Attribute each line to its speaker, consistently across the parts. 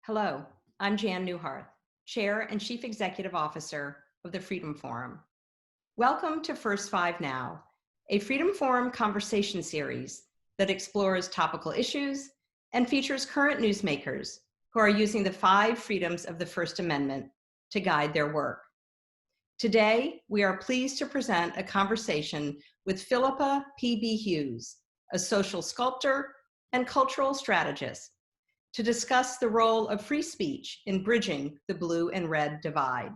Speaker 1: Hello, I'm Jan Newharth, Chair and Chief Executive Officer of the Freedom Forum. Welcome to First Five Now, a Freedom Forum conversation series that explores topical issues and features current newsmakers who are using the 5 freedoms of the First Amendment to guide their work. Today, we are pleased to present a conversation with Philippa P.B. Hughes, a social sculptor and cultural strategist, to discuss the role of free speech in bridging the blue and red divide.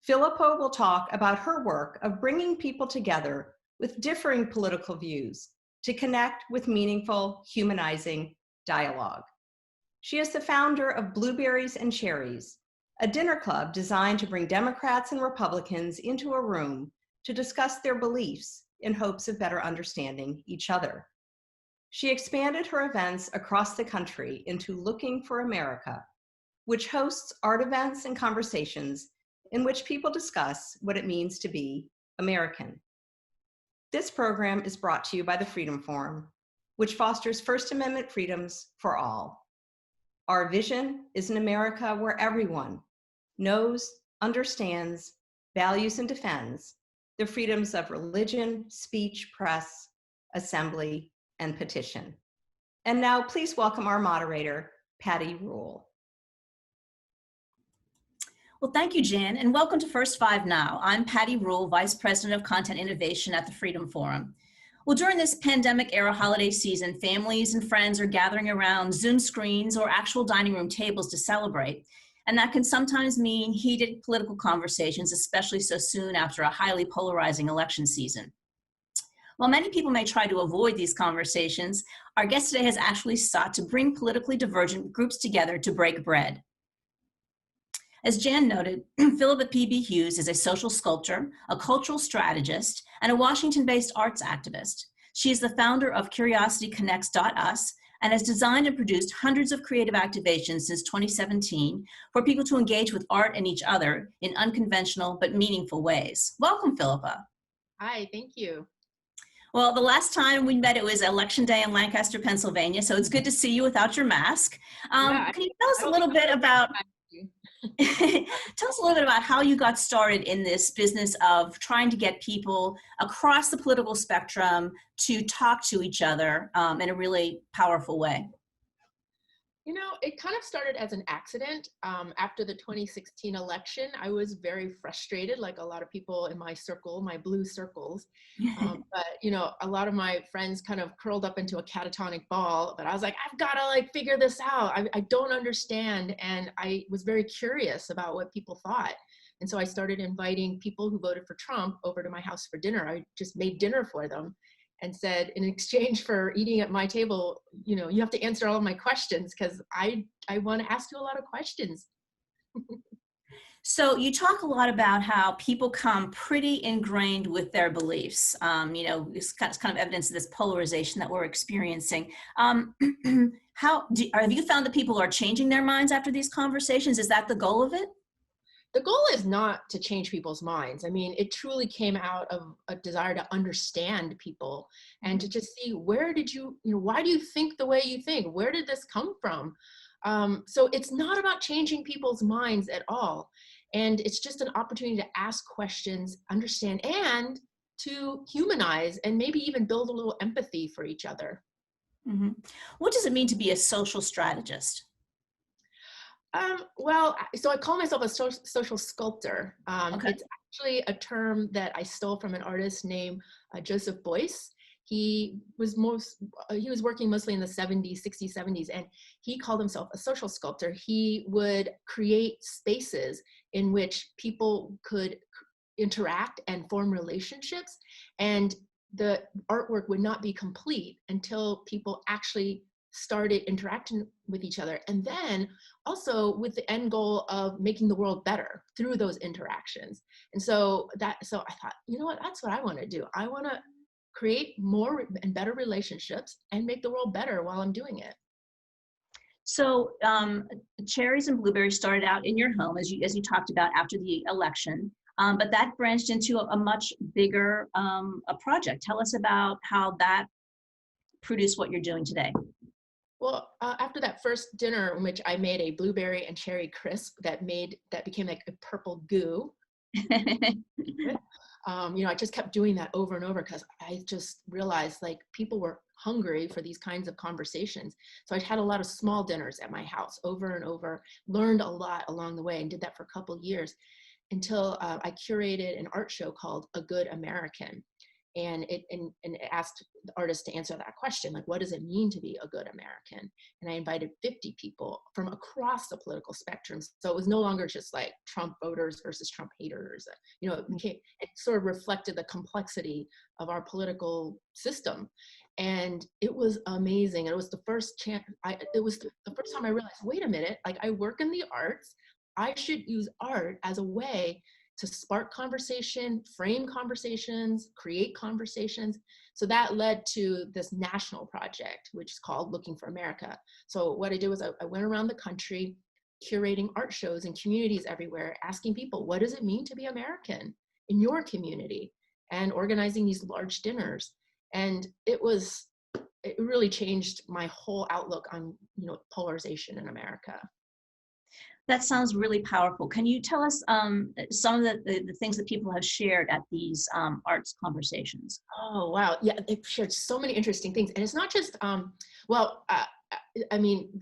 Speaker 1: Philippa will talk about her work of bringing people together with differing political views to connect with meaningful, humanizing dialogue. She is the founder of Blueberries Cherries, a dinner club designed to bring Democrats and Republicans into a room to discuss their beliefs in hopes of better understanding each other. She expanded her events across the country into Looking for America, which hosts art events and conversations in which people discuss what it means to be American. This program is brought to you by the Freedom Forum, which fosters First Amendment freedoms for all. Our vision is an America where everyone knows, understands, values, and defends the freedoms of religion, speech, press, assembly, and petition. And now please welcome our moderator, Patty Rule.
Speaker 2: Well, thank you, Jan, and welcome to First Five Now. I'm Patty Rule, Vice President of Content Innovation at the Freedom Forum. Well, during this pandemic era holiday season, families and friends are gathering around Zoom screens or actual dining room tables to celebrate. And that can sometimes mean heated political conversations, especially so soon after a highly polarizing election season. While many people may try to avoid these conversations, our guest today has actually sought to bring politically divergent groups together to break bread. As Jan noted, Philippa P.B. Hughes is a social sculptor, a cultural strategist, and a Washington-based arts activist. She is the founder of CuriosityConnects.us and has designed and produced hundreds of creative activations since 2017 for people to engage with art and each other in unconventional but meaningful ways. Welcome, Philippa.
Speaker 3: Hi, thank you.
Speaker 2: Well, the last time we met, it was Election Day in Lancaster, Pennsylvania, so it's good to see you without your mask. Can you tell us a little bit about tell us a little bit about how you got started in this business of trying to get people across the political spectrum to talk to each other in a really powerful way?
Speaker 3: You know, it kind of started as an accident. After the 2016 election, I was very frustrated, like a lot of people in my circle, my blue circles. But, you know, a lot of my friends kind of curled up into a catatonic ball, but I was like, I've got to like figure this out. I don't understand. And I was very curious about what people thought. And so I started inviting people who voted for Trump over to my house for dinner. I just made dinner for them and said, in exchange for eating at my table, you know, you have to answer all of my questions because I want to ask you a lot of questions.
Speaker 2: So you talk a lot about how people come pretty ingrained with their beliefs. You know, it's kind of evidence of this polarization that we're experiencing. Have you found that people are changing their minds after these conversations? Is that the goal of it?
Speaker 3: The goal is not to change people's minds. I mean, it truly came out of a desire to understand people and to just see why do you think the way you think? Where did this come from? So it's not about changing people's minds at all. And it's just an opportunity to ask questions, understand, and to humanize and maybe even build a little empathy for each other.
Speaker 2: Mm-hmm. What does it mean to be a social strategist?
Speaker 3: Well, so I call myself a social sculptor.
Speaker 2: Okay.
Speaker 3: It's actually a term that I stole from an artist named Joseph Beuys. He was working mostly in the 70s, 60s, 70s, and he called himself a social sculptor. He would create spaces in which people could interact and form relationships, and the artwork would not be complete until people actually started interacting with each other, and then also with the end goal of making the world better through those interactions. And so I thought, you know what, that's what I want to do. I want to create more and better relationships and make the world better while I'm doing it.
Speaker 2: So Cherries and Blueberries started out in your home, as you talked about, after the election, but that branched into a much bigger a project. Tell us about how that produced what you're doing today.
Speaker 3: Well, after that first dinner in which I made a blueberry and cherry crisp that became like a purple goo, I just kept doing that over and over because I just realized like people were hungry for these kinds of conversations. So I had a lot of small dinners at my house over and over, learned a lot along the way, and did that for a couple of years until I curated an art show called A Good American. And it asked the artists to answer that question, like, what does it mean to be a good American? And I invited 50 people from across the political spectrum. So it was no longer just like Trump voters versus Trump haters. It sort of reflected the complexity of our political system. And it was amazing. It was the first chance, it was the first time I realized, wait a minute, like I work in the arts, I should use art as a way to spark conversation, frame conversations, create conversations. So that led to this national project, which is called Looking for America. So what I did was I went around the country curating art shows in communities everywhere, asking people, what does it mean to be American in your community? And organizing these large dinners. And it really changed my whole outlook on, polarization in America.
Speaker 2: That sounds really powerful. Can you tell us some of the things that people have shared at these arts conversations?
Speaker 3: Oh, wow. Yeah, they've shared so many interesting things. And it's not just, well, I mean,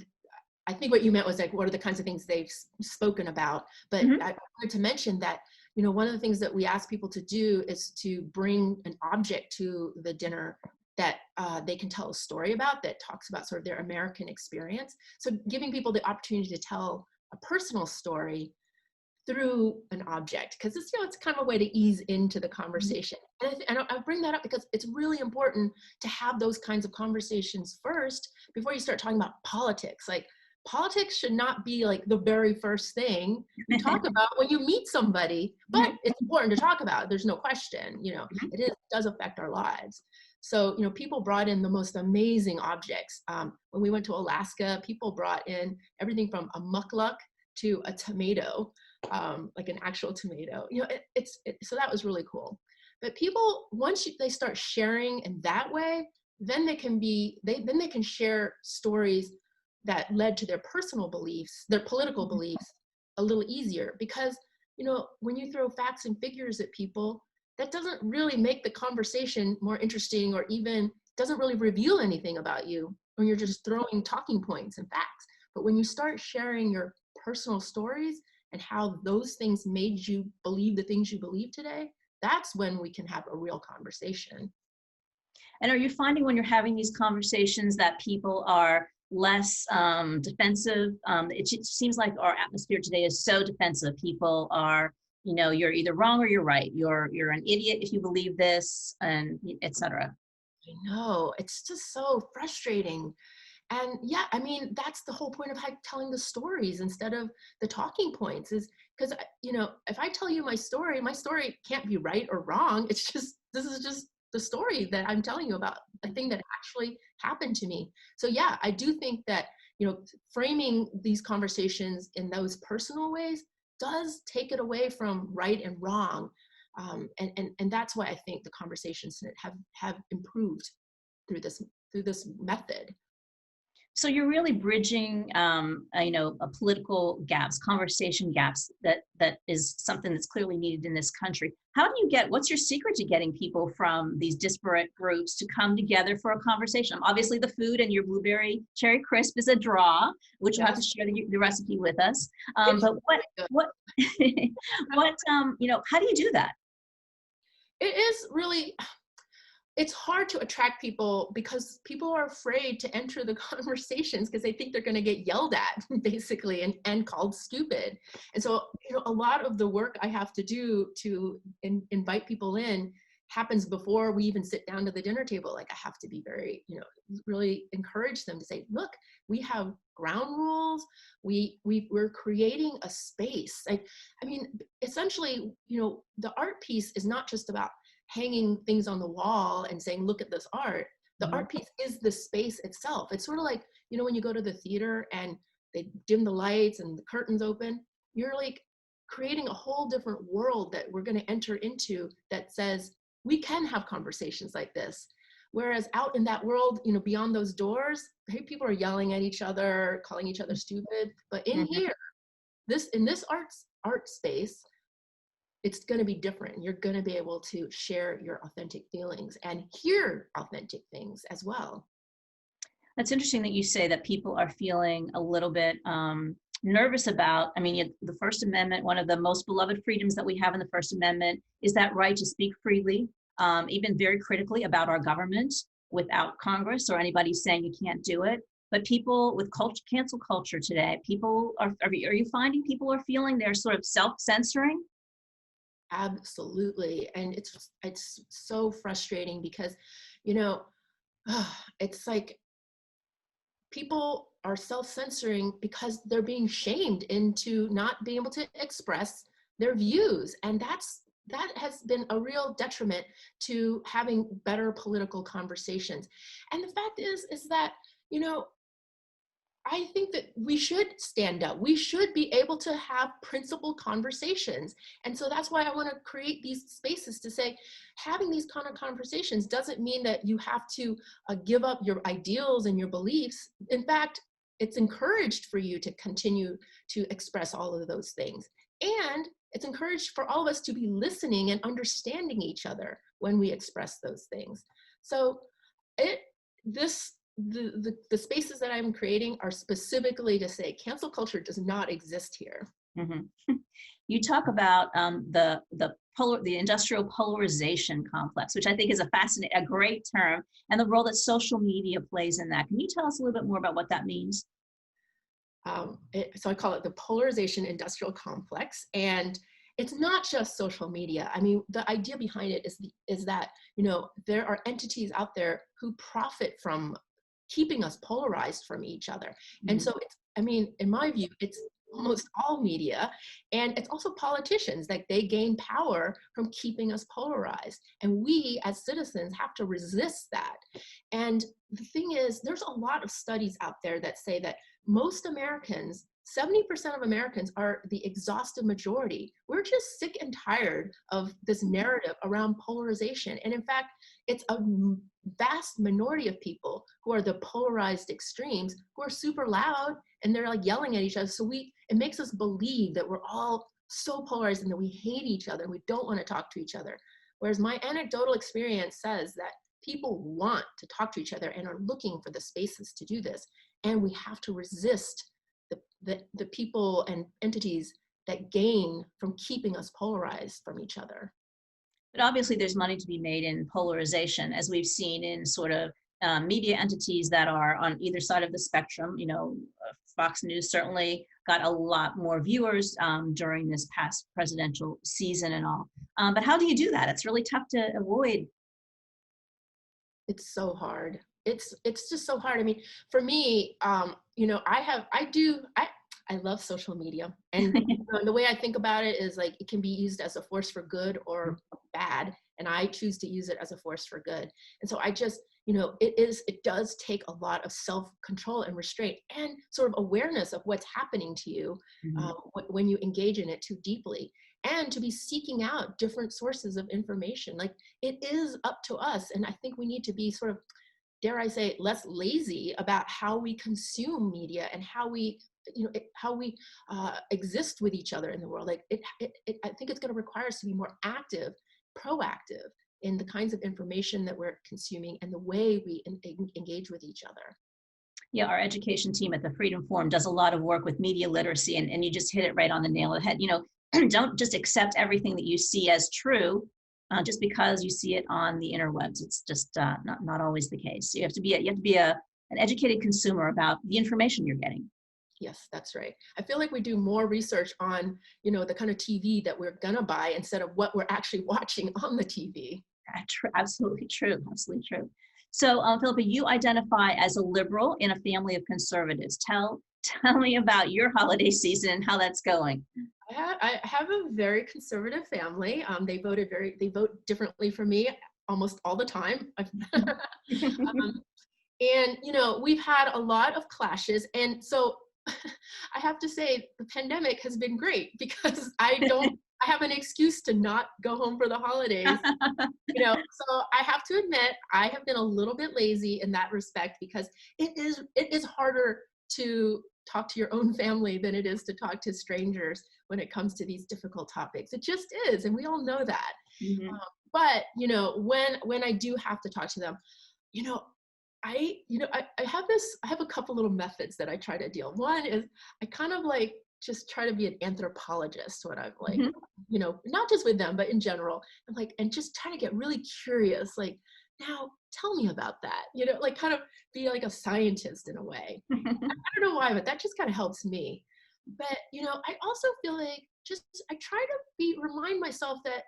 Speaker 3: I think what you meant was like, what are the kinds of things they've spoken about? But
Speaker 2: Mhm.
Speaker 3: I wanted to mention that, one of the things that we ask people to do is to bring an object to the dinner that they can tell a story about, that talks about sort of their American experience. So giving people the opportunity to tell a personal story through an object, because it's kind of a way to ease into the conversation. And I bring that up because it's really important to have those kinds of conversations first before you start talking about politics. Like, politics should not be like the very first thing you talk about when you meet somebody, but it's important to talk about. There's no question. It does affect our lives. So people brought in the most amazing objects. When we went to Alaska, people brought in everything from a mukluk to a tomato, like an actual tomato. So that was really cool. But people, once they start sharing in that way, then they can share stories that led to their personal beliefs, their political beliefs, a little easier. Because when you throw facts and figures at people, that doesn't really make the conversation more interesting, or even doesn't really reveal anything about you when you're just throwing talking points and facts. But when you start sharing your personal stories and how those things made you believe the things you believe today, that's when we can have a real conversation.
Speaker 2: And are you finding when you're having these conversations that people are less defensive? It seems like our atmosphere today is so defensive. People are, you're either wrong or you're right. You're an idiot if you believe this, and et cetera.
Speaker 3: I know, it's just so frustrating. And yeah, I mean, that's the whole point of telling the stories instead of the talking points, is because, if I tell you my story can't be right or wrong. This is just the story that I'm telling you about, a thing that actually happened to me. So yeah, I do think that, framing these conversations in those personal ways does take it away from right and wrong. And that's why I think the conversations have improved through this method.
Speaker 2: So you're really bridging, a political gaps, conversation gaps that is something that's clearly needed in this country. How do you what's your secret to getting people from these disparate groups to come together for a conversation? Obviously the food and your blueberry cherry crisp is a draw, which you'll have to share the recipe with us. But what, how do you do that?
Speaker 3: It is really, it's hard to attract people because people are afraid to enter the conversations because they think they're going to get yelled at, basically, and called stupid. And so, a lot of the work I have to do to invite people in happens before we even sit down to the dinner table. Like, I have to be very, really encourage them to say, look, we have ground rules. We're creating a space. Like, I mean, essentially, the art piece is not just about hanging things on the wall and saying, look at this art. The art piece is the space itself. It's sort of like, when you go to the theater and they dim the lights and the curtains open, you're like creating a whole different world that we're going to enter into that says we can have conversations like this. Whereas out in that world, beyond those doors, hey, people are yelling at each other, calling each other stupid. But in here, in this art space, it's going to be different. You're going to be able to share your authentic feelings and hear authentic things as well.
Speaker 2: That's interesting that you say that people are feeling a little bit nervous about, the First Amendment, one of the most beloved freedoms that we have in the First Amendment is that right to speak freely, even very critically about our government without Congress or anybody saying you can't do it. But people with cancel culture today, are you finding people are feeling they're sort of self-censoring?
Speaker 3: Absolutely. And it's so frustrating because, it's like people are self-censoring because they're being shamed into not being able to express their views. And that has been a real detriment to having better political conversations. And the fact is that, I think that we should stand up. We should be able to have principled conversations. And so that's why I want to create these spaces to say, having these kind of conversations doesn't mean that you have to give up your ideals and your beliefs. In fact, it's encouraged for you to continue to express all of those things. And it's encouraged for all of us to be listening and understanding each other when we express those things. So the spaces that I'm creating are specifically to say cancel culture does not exist here.
Speaker 2: Mm-hmm. You talk about the industrial polarization complex, which I think is a great term, and the role that social media plays in that. Can you tell us a little bit more about what that means?
Speaker 3: So I call it the polarization industrial complex, and it's not just social media. The idea behind it is that there are entities out there who profit from keeping us polarized from each other. Mm-hmm. And so in my view, it's almost all media, and it's also politicians, like they gain power from keeping us polarized. And we as citizens have to resist that. And the thing is, there's a lot of studies out there that say that most Americans, 70% of Americans are the exhaustive majority. We're just sick and tired of this narrative around polarization. And in fact, it's a vast minority of people who are the polarized extremes who are super loud and they're like yelling at each other. So it makes us believe that we're all so polarized and that we hate each other and we don't want to talk to each other. Whereas my anecdotal experience says that people want to talk to each other and are looking for the spaces to do this. And we have to resist the people and entities that gain from keeping us polarized from each other.
Speaker 2: But obviously there's money to be made in polarization, as we've seen in sort of media entities that are on either side of the spectrum. Fox News certainly got a lot more viewers during this past presidential season and all. But how do you do that? It's really tough to avoid.
Speaker 3: It's so hard. It's just so hard. For me, I love social media, and the way I think about it is like it can be used as a force for good or bad, and I choose to use it as a force for good. And so I just, it does take a lot of self-control and restraint and sort of awareness of what's happening to you when you engage in it too deeply, and to be seeking out different sources of information. Like, it is up to us, and I think we need to be sort of, dare I say, less lazy about how we consume media and how we exist with each other in the world. Like I think it's going to require us to be more active, proactive in the kinds of information that we're consuming and the way we engage with each other.
Speaker 2: Yeah, our education team at the Freedom Forum does a lot of work with media literacy, and you just hit it right on the nail of the head. Don't just accept everything that you see as true just because you see it on the interwebs. It's just not always the case. You have to be an educated consumer about the information you're getting.
Speaker 3: Yes, that's right. I feel like we do more research on, the kind of TV that we're gonna buy instead of what we're actually watching on the TV.
Speaker 2: Absolutely true. Absolutely true. So, Philippa, you identify as a liberal in a family of conservatives. Tell me about your holiday season and how that's going.
Speaker 3: I have a very conservative family. They vote differently for me almost all the time. And we've had a lot of clashes, and so I have to say the pandemic has been great because I don't I have an excuse to not go home for the holidays. So I have to admit, I have been a little bit lazy in that respect, because it is harder to talk to your own family than it is to talk to strangers when it comes to these difficult topics. It just is, and we all know that.
Speaker 2: Mhm.
Speaker 3: But when I do have to talk to them, you know, I have a couple little methods that I try to deal. One is I kind of like just try to be an anthropologist when I'm like,
Speaker 2: Mhm.
Speaker 3: not just with them, but in general. I'm like, and just try to get really curious, like, now tell me about that, like kind of be like a scientist in a way. I don't know why, but that just kind of helps me. But I also feel like just I try to remind myself that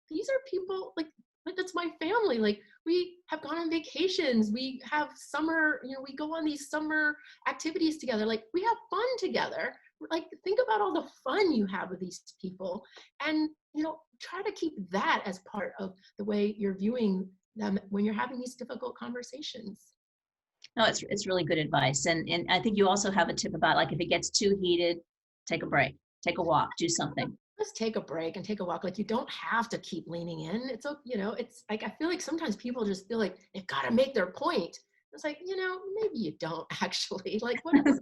Speaker 3: these are people like that's my family. Like, we have gone on vacations, we have summer, we go on these summer activities together. Like, we have fun together. Like, think about all the fun you have with these people, and try to keep that as part of the way you're viewing them when you're having these difficult conversations.
Speaker 2: No, it's really good advice. And I think you also have a tip about, like, if it gets too heated, take a break, take a walk, do something.
Speaker 3: Just take a break and take a walk. Like, you don't have to keep leaning in. It's like, I feel like sometimes people just feel like they've got to make their point. It's like, maybe you don't actually. Like, whatever.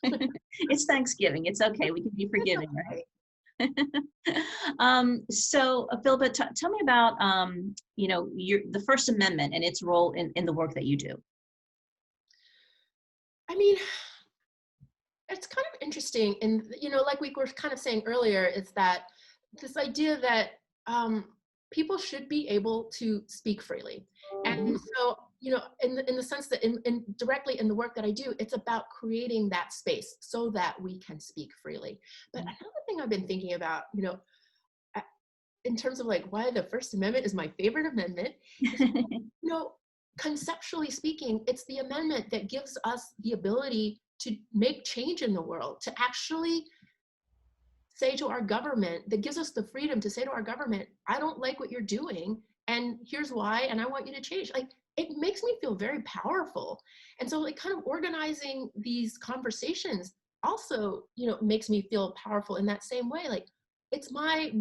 Speaker 2: It's Thanksgiving. It's okay. We can be
Speaker 3: It's
Speaker 2: forgiving,
Speaker 3: okay.
Speaker 2: so, Philippa, tell me about, the First Amendment and its role in the work that you do.
Speaker 3: I mean, it's kind of interesting. And, like we were kind of saying earlier, is that this idea that people should be able to speak freely. And so, in the sense that in directly in the work that I do, it's about creating that space so that we can speak freely. But another thing I've been thinking about, I- in terms of like why the First Amendment is my favorite amendment, is, conceptually speaking, it's the amendment that gives us the ability to make change in the world, to actually say to our government, that gives us the freedom to say to our government, I don't like what you're doing, and here's why, and I want you to change. Like, it makes me feel very powerful. And so, like, kind of organizing these conversations also, makes me feel powerful in that same way. Like, it's my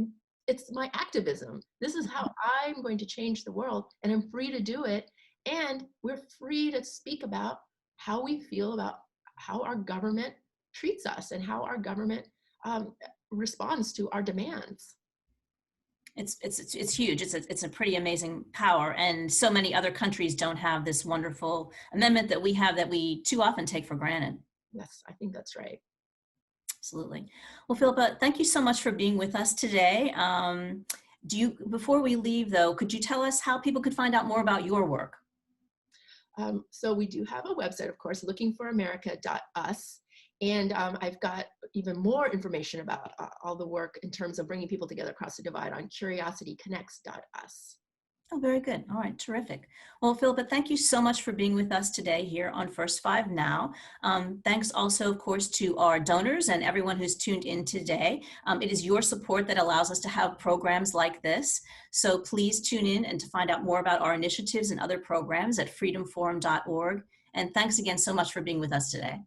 Speaker 3: it's my activism. This is how I'm going to change the world, and I'm free to do it. And we're free to speak about how we feel about how our government treats us and how our government um, responds to our demands.
Speaker 2: It's huge. It's a pretty amazing power, and so many other countries don't have this wonderful amendment that we have, that we too often take for granted.
Speaker 3: Yes, I think that's right.
Speaker 2: Absolutely. Well, Philippa, thank you so much for being with us today. Before we leave, though, could you tell us how people could find out more about your work?
Speaker 3: So we do have a website, of course, lookingforamerica.us. And I've got even more information about all the work in terms of bringing people together across the divide on curiosityconnects.us.
Speaker 2: Oh, very good. All right, terrific. Well, Philippa, thank you so much for being with us today here on First Five Now. Thanks also, of course, to our donors and everyone who's tuned in today. It is your support that allows us to have programs like this. So please tune in and to find out more about our initiatives and other programs at freedomforum.org. And thanks again so much for being with us today.